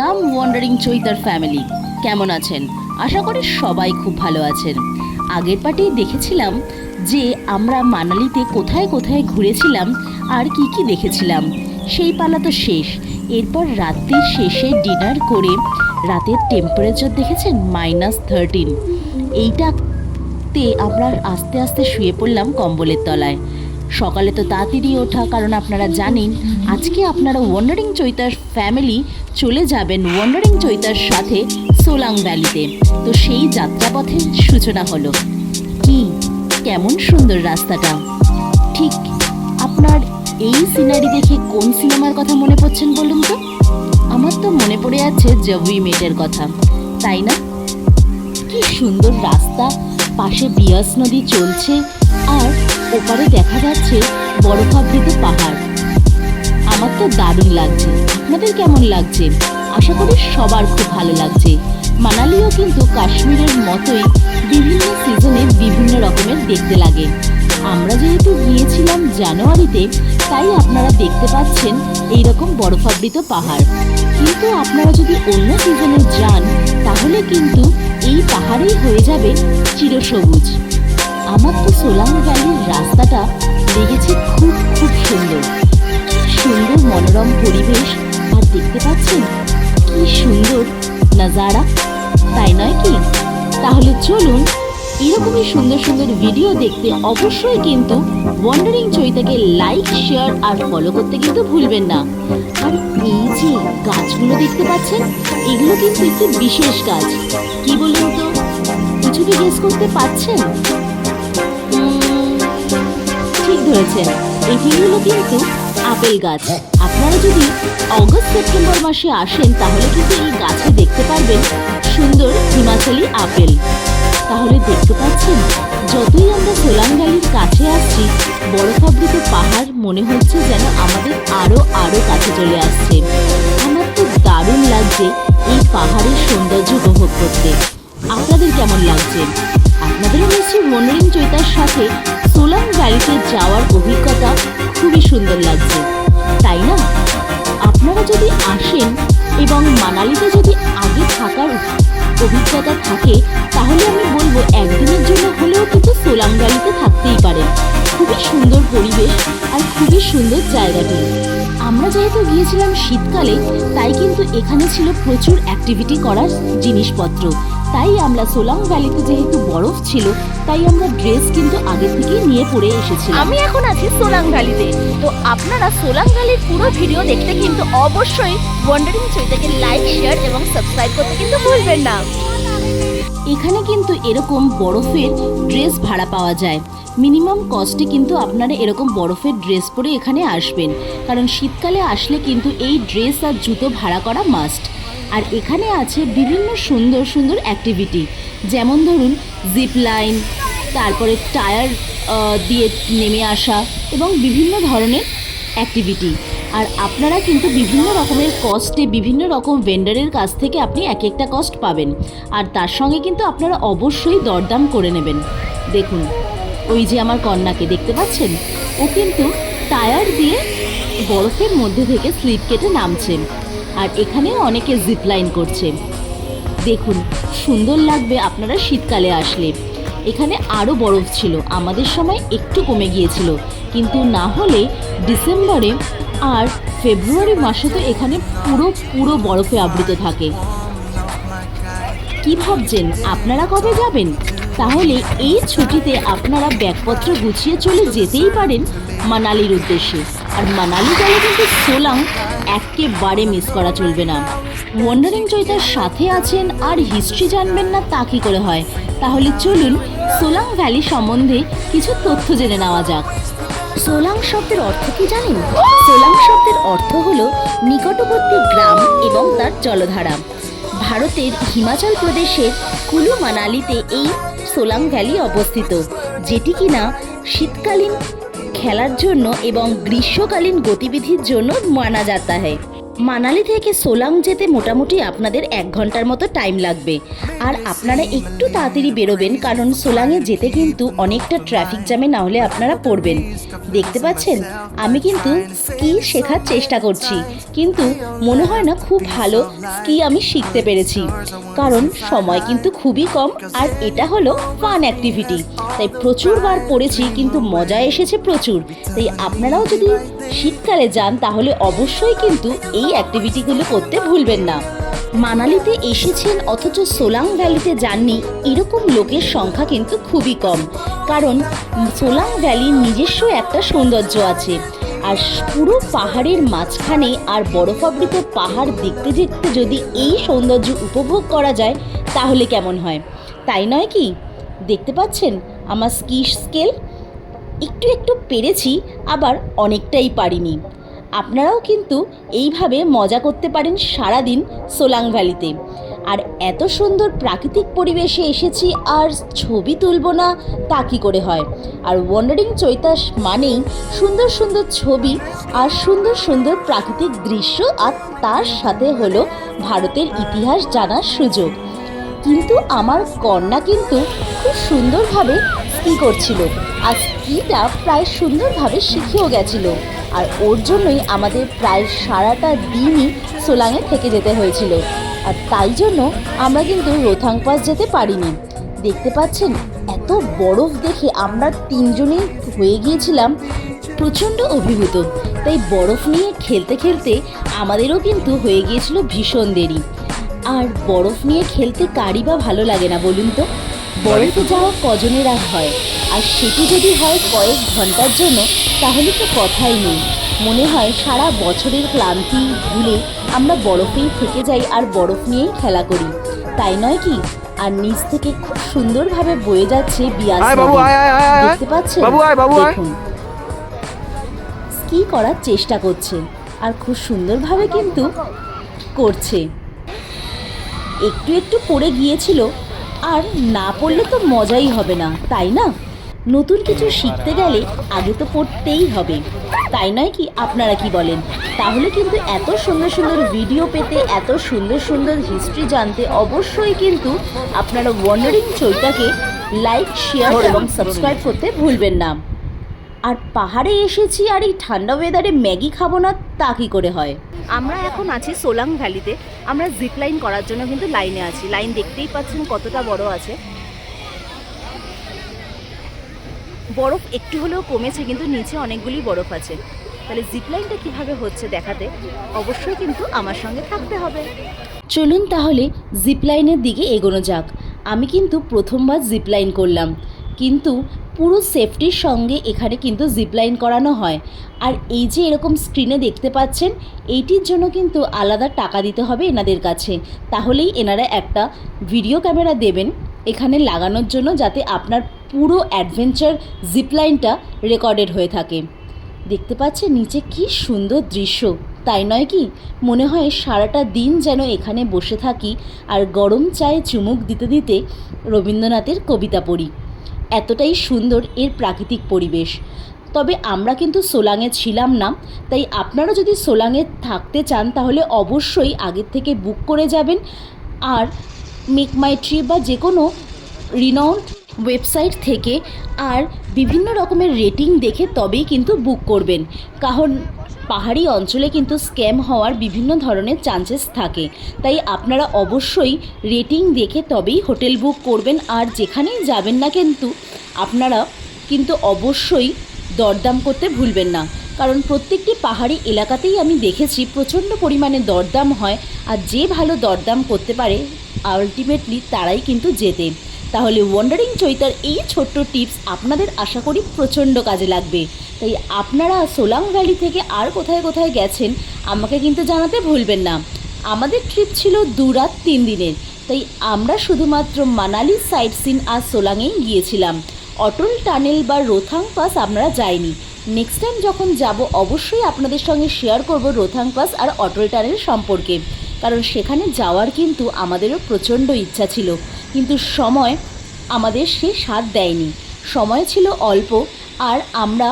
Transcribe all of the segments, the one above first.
কাম wandering চৈতার family. কেমন আছেন? আশা করি সবাই খুব ভালো আছেন। আগের পার্টেই দেখেছিলাম যে আমরা মানালিতে কোথায় কোথায় ঘুরেছিলাম আর কি কি দেখেছিলাম। সেই পালা তো শেষ। এরপর রাত্রির শেষে ডিনার করে রাতের টেম্পারেচার দেখেছেন -13। এইটাতে আমরা আস্তে আস্তে শুয়ে পড়লাম কম্বলের তলায়। সকালে তো তাড়াতাড়ি ওঠা, কারণ আপনারা জানেন আজকে আপনারা ওয়ান্ডারিং চৈতার ফ্যামিলি চলে যাবেন ওয়ান্ডারিং চৈতার সাথে সোলাং ভ্যালিতে। তো সেই যাত্রাপথের সূচনা হলো। কি কেমন সুন্দর রাস্তাটা! ঠিক আপনার এই সিনারি দেখে কোন সিনেমার কথা মনে পড়ছেন বলুন তো? আমার তো মনে পড়ে যাচ্ছে জব উই মেটের কথা, তাই না? কি সুন্দর রাস্তা, পাশে বিয়াস নদী চলছে আর ওপারে দেখা যাচ্ছে বরফাবৃত পাহাড়। আমার তো দারুণ লাগছে। আপনাদের কেমন লাগছে? আশা করি সবার খুব ভালো লাগছে। মানালিও কিন্তু কাশ্মীরের মতোই বিভিন্ন সিজনে বিভিন্ন রকমের দেখতে লাগে। আমরা যেহেতু গিয়েছিলাম জানুয়ারিতে, তাই আপনারা দেখতে পাচ্ছেন এইরকম বরফাবৃত পাহাড়। কিন্তু আপনারা যদি অন্য সিজনে যান তাহলে কিন্তু এই পাহাড়েই হয়ে যাবে চিরসবুজ। আমার তো সোলাং ভ্যালির রাস্তাটা লেগেছে খুব খুব সুন্দর। সুন্দর মনোরম পরিবেশ, আর দেখতে পাচ্ছেন কি সুন্দর নাজারা, তাই নয় কি? তাহলে চলুন এরকমই সুন্দর সুন্দর ভিডিও দেখতে অবশ্যই কিন্তু ওয়ান্ডারিং চৈতাকে লাইক, শেয়ার আর ফলো করতে কিন্তু ভুলবেন না। আর এই যে গাছগুলো দেখতে পাচ্ছেন, এগুলো কিন্তু একটি বিশেষ গাছ। কি বলুন তো? কিছু কি গেস করতে পারছেন? ঠিক ধরেছেন, এগুলো কিন্তু আপেল গাছ। আপনারা যদি অগস্ট সেপ্টেম্বর মাসে আসেন তাহলে কিন্তু এই গাছে দেখতে পারবেন সুন্দর হিমাচলি আপেল। তাহলে দেখতে পাচ্ছেন যতই আমরা সোলাং ভ্যালির কাছে আসছি, বরফাবৃত পাহাড় মনে হচ্ছে যেন আমাদের আরো আরো কাছে চলে আসছে। আমার তো দারুণ লাগছে এই পাহাড়ের সৌন্দর্য উপভোগ করতে। আপনাদের কেমন লাগছে? আপনাদেরও নিশ্চয়ই ওয়ান্ডারিং চৈতার সাথে সোলাং ভ্যালিতে যাওয়ার অভিজ্ঞতা খুবই সুন্দর লাগছে, তাই না? আপনারা যদি আসেন এবং মানালিতে যদি আগে থাকার অভিজ্ঞতা থাকে তাহলে আমি বলবো একদিনের জন্য হলেও কিন্তু সোলাং ভ্যালিতে থাকতেই পারেন। খুবই সুন্দর পরিবেশ আর খুবই সুন্দর জায়গাটি। আমরা যেহেতু গিয়েছিলাম শীতকালে, তাই কিন্তু এখানে ছিল প্রচুর অ্যাক্টিভিটি করার জিনিসপত্র। তাই আমরা সোলাং ভ্যালিতে যেহেতু বরফ ছিল, তাই আমরা ড্রেস কিন্তু আগে থেকেই নিয়ে পরে এসেছিলাম। আমি এখন আছি সোলাং ভ্যালিতে। তো আপনারা সোলাং ভ্যালির পুরো ভিডিও দেখতে কিন্তু অবশ্যই ওয়ান্ডারিং চৈতাকে লাইক, শেয়ার এবং সাবস্ক্রাইব করতে কিন্তু ভুলবেন না। এখানে কিন্তু এরকম বরফের ড্রেস ভাড়া পাওয়া যায়। মিনিমাম কস্টে কিন্তু আপনারা এরকম বরফের ড্রেস পরে এখানে আসবেন, কারণ শীতকালে আসলে কিন্তু এই ড্রেস আর জুতো ভাড়া করা মাস্ট। আর এখানে আছে বিভিন্ন সুন্দর সুন্দর অ্যাক্টিভিটি, যেমন ধরুন জিপ লাইন, তারপরে টায়ার দিয়ে নেমে আসা এবং বিভিন্ন ধরনের অ্যাক্টিভিটি। আর আপনারা কিন্তু বিভিন্ন রকমের কস্টে বিভিন্ন রকম ভেন্ডারের কাছ থেকে আপনি এক একটা কস্ট পাবেন। আর তার সঙ্গে কিন্তু আপনারা অবশ্যই দরদাম করে নেবেন। দেখুন ওই যে আমার কন্যাকে দেখতে পাচ্ছেন, ও কিন্তু টায়ার দিয়ে বরফের মধ্যে থেকে স্লিপ কেটে নামছে। আর এখানেও অনেকে জিপলাইন করছে। দেখুন সুন্দর লাগবে আপনারা শীতকালে আসলে। এখানে আরও বরফ ছিল, আমাদের সময় একটু কমে গিয়েছিল, কিন্তু না হলে ডিসেম্বরে আর ফেব্রুয়ারি মাসে তো এখানে পুরো বরফে আবৃত থাকে। কি ভাবছেন আপনারা কবে যাবেন? তাহলে এই ছুটিতে আপনারা ব্যাগপত্র গুছিয়ে চলে যেতেই পারেন মানালির উদ্দেশ্যে। আর মানালি গেলে কিন্তু সোলাং একেবারে মিস করা চলবে না। ওয়ান্ডারিং চৈতার সাথে আছেন আর হিস্ট্রি জানবেন না তা কী করে হয়? তাহলে চলুন সোলাং ভ্যালি সম্বন্ধে কিছু তথ্য জেনে নেওয়া যাক। সোলাং শব্দের অর্থ কি জানেন? সোলাং শব্দের অর্থ হলো নিকটবর্তী গ্রাম এবং তার জলধারা। ভারতের হিমাচল প্রদেশের কুলু মানালিতে এই সোলাং ভ্যালি অবস্থিত, যেটি কিনা শীতকালীন খেলার জন্য এবং গ্রীষ্মকালীন গতিবিধির জন্য মানা যাতা হয়। মানালি থেকে সোলাং যেতে মোটামুটি আপনাদের 1 ঘন্টার মতো টাইম লাগবে। আর আপনারা একটু তাড়াতাড়ি বেরোবেন, কারণ সোলাংয়ে যেতে কিন্তু অনেকটা ট্রাফিক জ্যামে না হলে আপনারা পড়বেন। দেখতে পাচ্ছেন আমি কিন্তু স্কি শেখার চেষ্টা করছি, কিন্তু মনে হয় না খুব ভালো স্কি আমি শিখতে পেরেছি, কারণ সময় কিন্তু খুবই কম আর এটা হলো ফান অ্যাক্টিভিটি। তাই প্রচুরবার পড়েছি, কিন্তু মজা এসেছে প্রচুর। তাই আপনারাও যদি শীতকালে যান তাহলে অবশ্যই কিন্তু এই অ্যাক্টিভিটিগুলো করতে ভুলবেন না। মানালিতে এসেছেন অথচ সোলাং ভ্যালিতে যাননি, এরকম লোকের সংখ্যা কিন্তু খুবই কম, কারণ সোলাং ভ্যালির নিজস্ব একটা সৌন্দর্য আছে। আর পুরো পাহাড়ের মাঝখানে আর বরফাবৃত পাহাড় দেখতে দেখতে যদি এই সৌন্দর্য উপভোগ করা যায় তাহলে কেমন হয়, তাই নয় কি? দেখতে পাচ্ছেন আমার স্কি স্কেল একটু একটু পেরেছি, আবার অনেকটাই পারিনি। আপনারাও কিন্তু এইভাবে মজা করতে পারেন সারাদিন সোলাং ভ্যালিতে। আর এত সুন্দর প্রাকৃতিক পরিবেশে এসেছি আর ছবি তুলব না তা কী করে হয়? আর ওয়ান্ডারিং চৈতাস মানেই সুন্দর সুন্দর ছবি আর সুন্দর সুন্দর প্রাকৃতিক দৃশ্য, আর তার সাথে হলো ভারতের ইতিহাস জানার সুযোগ। কিন্তু আমার কন্যা কিন্তু খুব সুন্দরভাবে স্কি করছিল, আর স্কিটা প্রায় সুন্দরভাবে শিখেও গেছিল। আর ওর জন্যই আমাদের প্রায় সারাটা দিনই সোলাংয়ে থেকে যেতে হয়েছিল, আর তাই জন্য আমরা কিন্তু রোথাং পাস যেতে পারিনি। দেখতে পাচ্ছেন এত বরফ দেখে আমরা 3 জনেই হয়ে গিয়েছিলাম প্রচণ্ড অভিভূত। তাই বরফ নিয়ে খেলতে খেলতে আমাদেরও কিন্তু হয়ে গিয়েছিল ভীষণ দেরি। আর বরফ নিয়ে খেলতে কারই বা ভালো লাগে না বলুন তো? বরফে যাওয়া কজনের আর হয়, আর সেটি যদি হয় কয়েক ঘন্টার জন্য তাহলে তো কথাই নেই। মনে হয় সারা বছরের ক্লান্তি ভুলে আমরা বরফেই থেকে যাই আর বরফ নিয়েই খেলা করি, তাই নয় কি? আর নিচ থেকে খুব সুন্দরভাবে বয়ে যাচ্ছে বিয়াস নদী। দেখতে পাচ্ছেন? দেখুন স্কি করার চেষ্টা করছে আর খুব সুন্দরভাবে কিন্তু করছে। একটু একটু পড়ে গিয়েছিল, আর না পড়লে তো মজাই হবে না, তাই না? নতুন কিছু শিখতে গেলে আগে তো পড়তেই হবে, তাই নয় কি? আপনারা কি বলেন? তাহলে কিন্তু এত সুন্দর সুন্দর ভিডিও পেতে, এত সুন্দর সুন্দর হিস্ট্রি জানতে অবশ্যই কিন্তু আপনারা ওয়ান্ডারিং চৈতাকে লাইক, শেয়ার এবং সাবস্ক্রাইব করতে ভুলবেন না। আর পাহাড়ে এসেছি আর এই ঠান্ডা ওয়েদারে ম্যাগি খাবো না তা কী করে হয়? আমরা এখন আছি সোলাং ভ্যালিতে। আমরা জিপ লাইন করার জন্য কিন্তু লাইনে আছি। লাইন দেখতেই পাচ্ছেন কতটা বড় আছে। বরফ একটু হলেও কমেছে, কিন্তু নিচে অনেকগুলি বরফ আছে। তাহলে জিপ লাইনটা কীভাবে হচ্ছে দেখাতে অবশ্যই কিন্তু আমার সঙ্গে থাকতে হবে। চলুন তাহলে জিপ লাইনের দিকে এগোনো যাক। আমি কিন্তু প্রথমবার জিপ লাইন করলাম, কিন্তু পুরো সেফটির সঙ্গে এখানে কিন্তু জিপলাইন করানো হয়। আর এই যে এরকম স্ক্রিনে দেখতে পাচ্ছেন, এইটির জন্য কিন্তু আলাদা টাকা দিতে হবে এনাদের কাছে, তাহলেই এনারা একটা ভিডিও ক্যামেরা দেবেন এখানে লাগানোর জন্য, যাতে আপনার পুরো অ্যাডভেঞ্চার জিপলাইনটা রেকর্ডেড হয়ে থাকে। দেখতে পাচ্ছেন নিচে কি সুন্দর দৃশ্য, তাই নয় কি? মনে হয় সারাটা দিন যেন এখানে বসে থাকি আর গরম চায়ে চুমুক দিতে দিতে রবীন্দ্রনাথের কবিতা পড়ি। এতটাই সুন্দর এর প্রাকৃতিক পরিবেশ। তবে আমরা কিন্তু সোলাংয়ে ছিলাম না, তাই আপনারা যদি সোলাংয়ে থাকতে চান তাহলে অবশ্যই আগের থেকে বুক করে যাবেন, আর মেক মাই ট্রিপ বা যে কোনো রিনাউন্ড ওয়েবসাইট থেকে আর বিভিন্ন রকমের রেটিং দেখে তবেই কিন্তু বুক করবেন, কারণ পাহাড়ি অঞ্চলে কিন্তু স্ক্যাম হওয়ার বিভিন্ন ধরনের চান্সেস থাকে। তাই আপনারা অবশ্যই রেটিং দেখে তবেই হোটেল বুক করবেন। আর যেখানেই যাবেন না কিন্তু আপনারা কিন্তু অবশ্যই দরদাম করতে ভুলবেন না, কারণ প্রত্যেকটি পাহাড়ি এলাকাতেই আমি দেখেছি প্রচণ্ড পরিমাণে দরদাম হয়, আর যে ভালো দরদাম করতে পারে আলটিমেটলি তারাই কিন্তু জেতে। তাহলে ওয়ান্ডারিং চৈতার এই ছোট্ট টিপস আপনাদের আশা করি প্রচণ্ড কাজে লাগবে। তাই আপনারা সোলাং ভ্যালি থেকে আর কোথায় কোথায় গেছেন আমাকে কিন্তু জানাতে ভুলবেন না। আমাদের ট্রিপ ছিল 2 রাত 3 দিনের, তাই আমরা শুধুমাত্র মানালি সাইট সিন আর সোলাংয়েই গিয়েছিলাম। অটল টানেল বা রোথাং পাস আমরা যাইনি। নেক্সট টাইম যখন যাব অবশ্যই আপনাদের সঙ্গে শেয়ার করব রোথাং পাস আর অটল টানেল সম্পর্কে, কারণ সেখানে যাওয়ার কিন্তু আমাদেরও প্রচণ্ড ইচ্ছা ছিল, কিন্তু সময় আমাদের সে সাথ দেয়নি। সময় ছিল অল্প, আর আমরা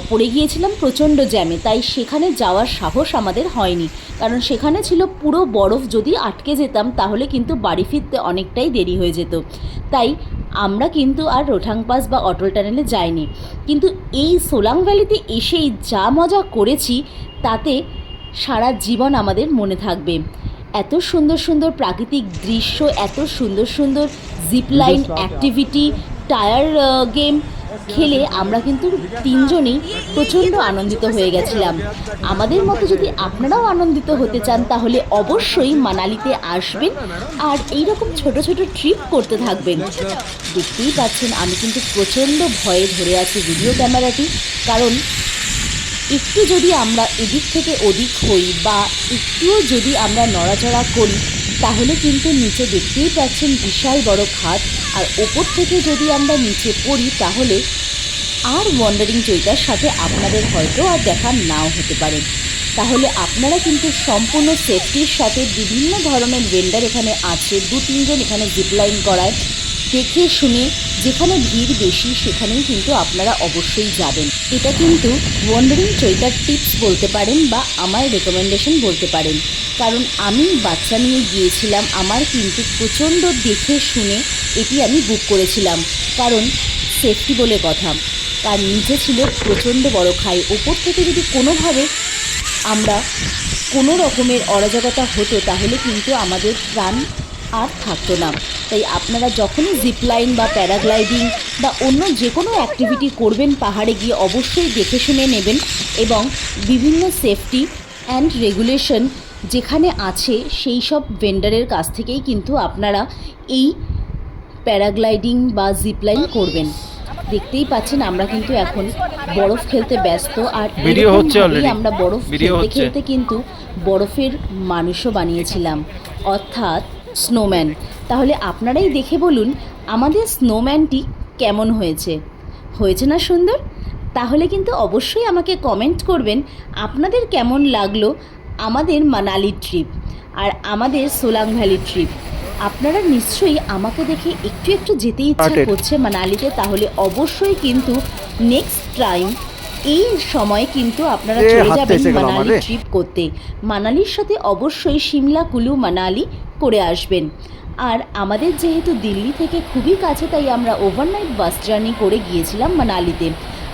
পড়ে গিয়েছিলাম প্রচণ্ড জ্যামে, তাই সেখানে যাওয়ার সাহস আমাদের হয়নি, কারণ সেখানে ছিল পুরো বরফ। যদি আটকে যেতাম তাহলে কিন্তু বাড়ি ফিরতে অনেকটাই দেরি হয়ে যেত। তাই আমরা কিন্তু আর রোথাং পাস বা অটল টানেলে যাইনি। কিন্তু এই সোলাং ভ্যালিতে এসেই যা মজা করেছি তাতে সারা জীবন আমাদের মনে থাকবে। এত সুন্দর সুন্দর প্রাকৃতিক দৃশ্য, এত সুন্দর সুন্দর জিপলাইন অ্যাক্টিভিটি, টায়ার গেম খেলে আমরা কিন্তু তিনজনেই প্রচণ্ড আনন্দিত হয়ে গেছিলাম। আমাদের মতো যদি আপনারাও আনন্দিত হতে চান তাহলে অবশ্যই মানালিতে আসবেন আর এইরকম ছোট ছোট ট্রিপ করতে থাকবেন। দেখতেই পাচ্ছেন আমি কিন্তু প্রচণ্ড ভয়ে ধরে আছি ভিডিও ক্যামেরাটি, কারণ একটু যদি আমরা এদিক থেকে ওদিক হই বা একটুও যদি আমরা নড়াচড়া করি তাহলে কিন্তু নিচে দেখতেই পাচ্ছেন বিশাল বড় খাদ, আর ওপর থেকে যদি আমরা নিচে পড়ি তাহলে আর ওয়ান্ডারিং চৈতার সাথে আপনাদের হয়তো আর দেখা নাও হতে পারে। তাহলে আপনারা কিন্তু সম্পূর্ণ সেফটির সাথে, বিভিন্ন ধরনের ভেন্ডার এখানে আছে, 2-3 জন এখানে জিপলাইন করায়, দেখে শুনে যেখানে ভিড় বেশি সেখানেই কিন্তু আপনারা অবশ্যই যাবেন। এটা কিন্তু ওয়ান্ডারিং চৈতার টিপস বলতে পারেন বা আমার রেকমেন্ডেশন বলতে পারেন, কারণ আমি বাচ্চা নিয়ে গিয়েছিলাম, আমার কিন্তু প্রচণ্ড দেখে শুনে এটি আমি বুক করেছিলাম, কারণ সেফটি বলে কথা। তার নিচে ছিল প্রচণ্ড বড় খাই, ওপর থেকে যদি কোনোভাবে আমরা কোনো রকমের অরাজকতা হতো তাহলে কিন্তু আমাদের প্রাণ আর থাকতো না। তাই আপনারা যখনই জিপলাইন বা প্যারাগ্লাইডিং বা অন্য যে কোনো অ্যাক্টিভিটি করবেন পাহাড়ে গিয়ে অবশ্যই দেখে শুনে নেবেন, এবং বিভিন্ন সেফটি অ্যান্ড রেগুলেশন যেখানে আছে সেই সব ভেন্ডারের কাছ থেকেই কিন্তু আপনারা এই প্যারাগ্লাইডিং বা জিপলাইন করবেন। দেখতেই পাচ্ছেন আমরা কিন্তু এখন বরফ খেলতে ব্যস্ত, আর এরকমভাবেই আমরা বরফ খেলতে খেলতে কিন্তু বরফের মানুষও বানিয়েছিলাম, অর্থাৎ স্নোম্যান। তাহলে আপনারাই দেখে বলুন আমাদের স্নোম্যানটি কেমন হয়েছে, হয়েছে না সুন্দর? তাহলে কিন্তু অবশ্যই আমাকে কমেন্ট করবেন আপনাদের কেমন লাগলো আমাদের মানালি ট্রিপ আর আমাদের সোলাং ভ্যালি ট্রিপ। আপনারা নিশ্চয়ই আমাকে দেখে একটু একটু যেতে ইচ্ছা করছে মানালিতে, তাহলে অবশ্যই কিন্তু নেক্সট টাইম এই সময় কিন্তু আপনারা চলে যাবেন মানালি ট্রিপ করতে। মানালির সাথে অবশ্যই সিমলা, কুলু, মানালি করে আসবেন। আর আমাদের যেহেতু দিল্লি থেকে খুবই কাছে, তাই আমরা ওভারনাইট বাস জার্নি করে গিয়েছিলাম মানালিতে।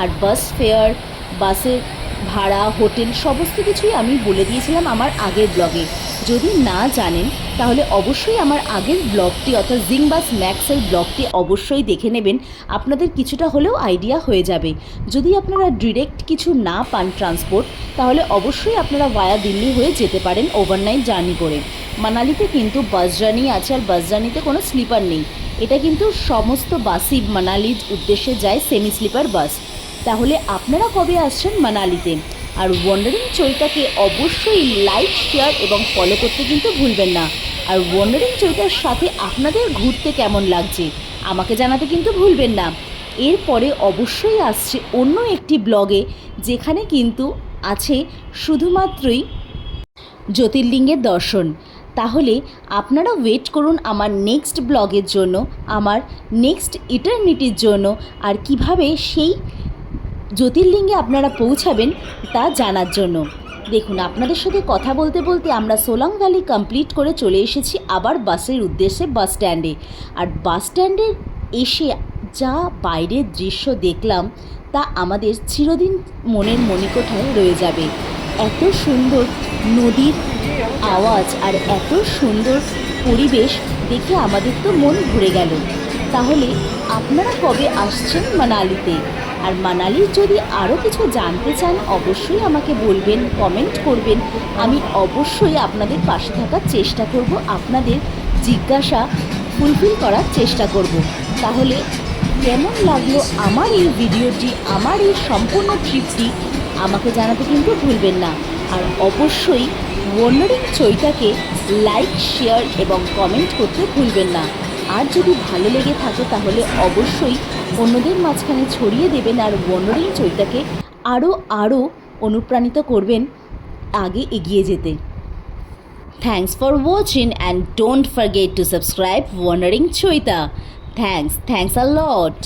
আর বাস ফেয়ার, বাসের ভাড়া, হোটেল সমস্ত কিছুই আমি বলে দিয়েছিলাম আমার আগের ব্লগে। যদি না জানেন তাহলে অবশ্যই আমার আগের ব্লগটি অর্থাৎ জিং বাস ম্যাক্সের ব্লগটি অবশ্যই দেখে নেবেন, আপনাদের কিছুটা হলেও আইডিয়া হয়ে যাবে। যদি আপনারা ডিরেক্ট কিছু না পান ট্রান্সপোর্ট, তাহলে অবশ্যই আপনারা ভায়া দিল্লি হয়ে যেতে পারেন ওভারনাইট জার্নি করে। মানালিতে কিন্তু বাস জার্নি আছে, আর বাস জার্নিতে কোনো স্লিপার নেই, এটা কিন্তু সমস্ত বাসই মানালির উদ্দেশ্যে যায় সেমি স্লিপার বাস। তাহলে আপনারা কবে আসছেন মানালিতে? আর ওয়ান্ডারিং চৈতাকে অবশ্যই লাইক, শেয়ার এবং ফলো করতে কিন্তু ভুলবেন না। আর ওয়ান্ডারিং চৈতার সাথে আপনাদের ঘুরতে কেমন লাগছে আমাকে জানাতে কিন্তু ভুলবেন না। এরপরে অবশ্যই আসছে অন্য একটি ব্লগে, যেখানে কিন্তু আছে শুধুমাত্রই জ্যোতির্লিঙ্গের দর্শন। তাহলে আপনারা ওয়েট করুন আমার নেক্সট ব্লগের জন্য, আমার নেক্সট ইটারনিটির জন্য, আর কিভাবে সেই জ্যোতির্লিঙ্গে আপনারা পৌঁছাবেন তা জানার জন্য। দেখুন আপনাদের সাথে কথা বলতে বলতে আমরা সোলাং ভ্যালি কমপ্লিট করে চলে এসেছি আবার বাসের উদ্দেশ্যে বাস স্ট্যান্ডে। আর বাস স্ট্যান্ডে এসে যা বাইরের দৃশ্য দেখলাম তা আমাদের চিরদিন মনের মণিকোঠায় রয়ে যাবে। এত সুন্দর নদীর আওয়াজ আর এত সুন্দর পরিবেশ দেখে আমাদের তো মন ভরে গেল। তাহলে আপনারা কবে আসছেন মানালিতে? আর মানালির যদি আরও কিছু জানতে চান অবশ্যই আমাকে বলবেন, কমেন্ট করবেন, আমি অবশ্যই আপনাদের পাশে থাকার চেষ্টা করব, আপনাদের জিজ্ঞাসা ফুলফিল করার চেষ্টা করব। তাহলে কেমন লাগলো আমার এই ভিডিওটি, আমার এই সম্পূর্ণ ট্রিপটি আমাকে জানাতে কিন্তু ভুলবেন না। আর অবশ্যই ওয়ান্ডারিং চৈতাকে লাইক, শেয়ার এবং কমেন্ট করতে ভুলবেন না। আর যদি ভালো লেগে থাকে তাহলে অবশ্যই অন্যদের মাঝখানে ছড়িয়ে দেবেন, আর ওয়ান্ডারিং চৈতাকে আরও অনুপ্রাণিত করবেন আগে এগিয়ে যেতে। Thanks for watching and don't forget to subscribe wandering চৈতা। Thanks a lot.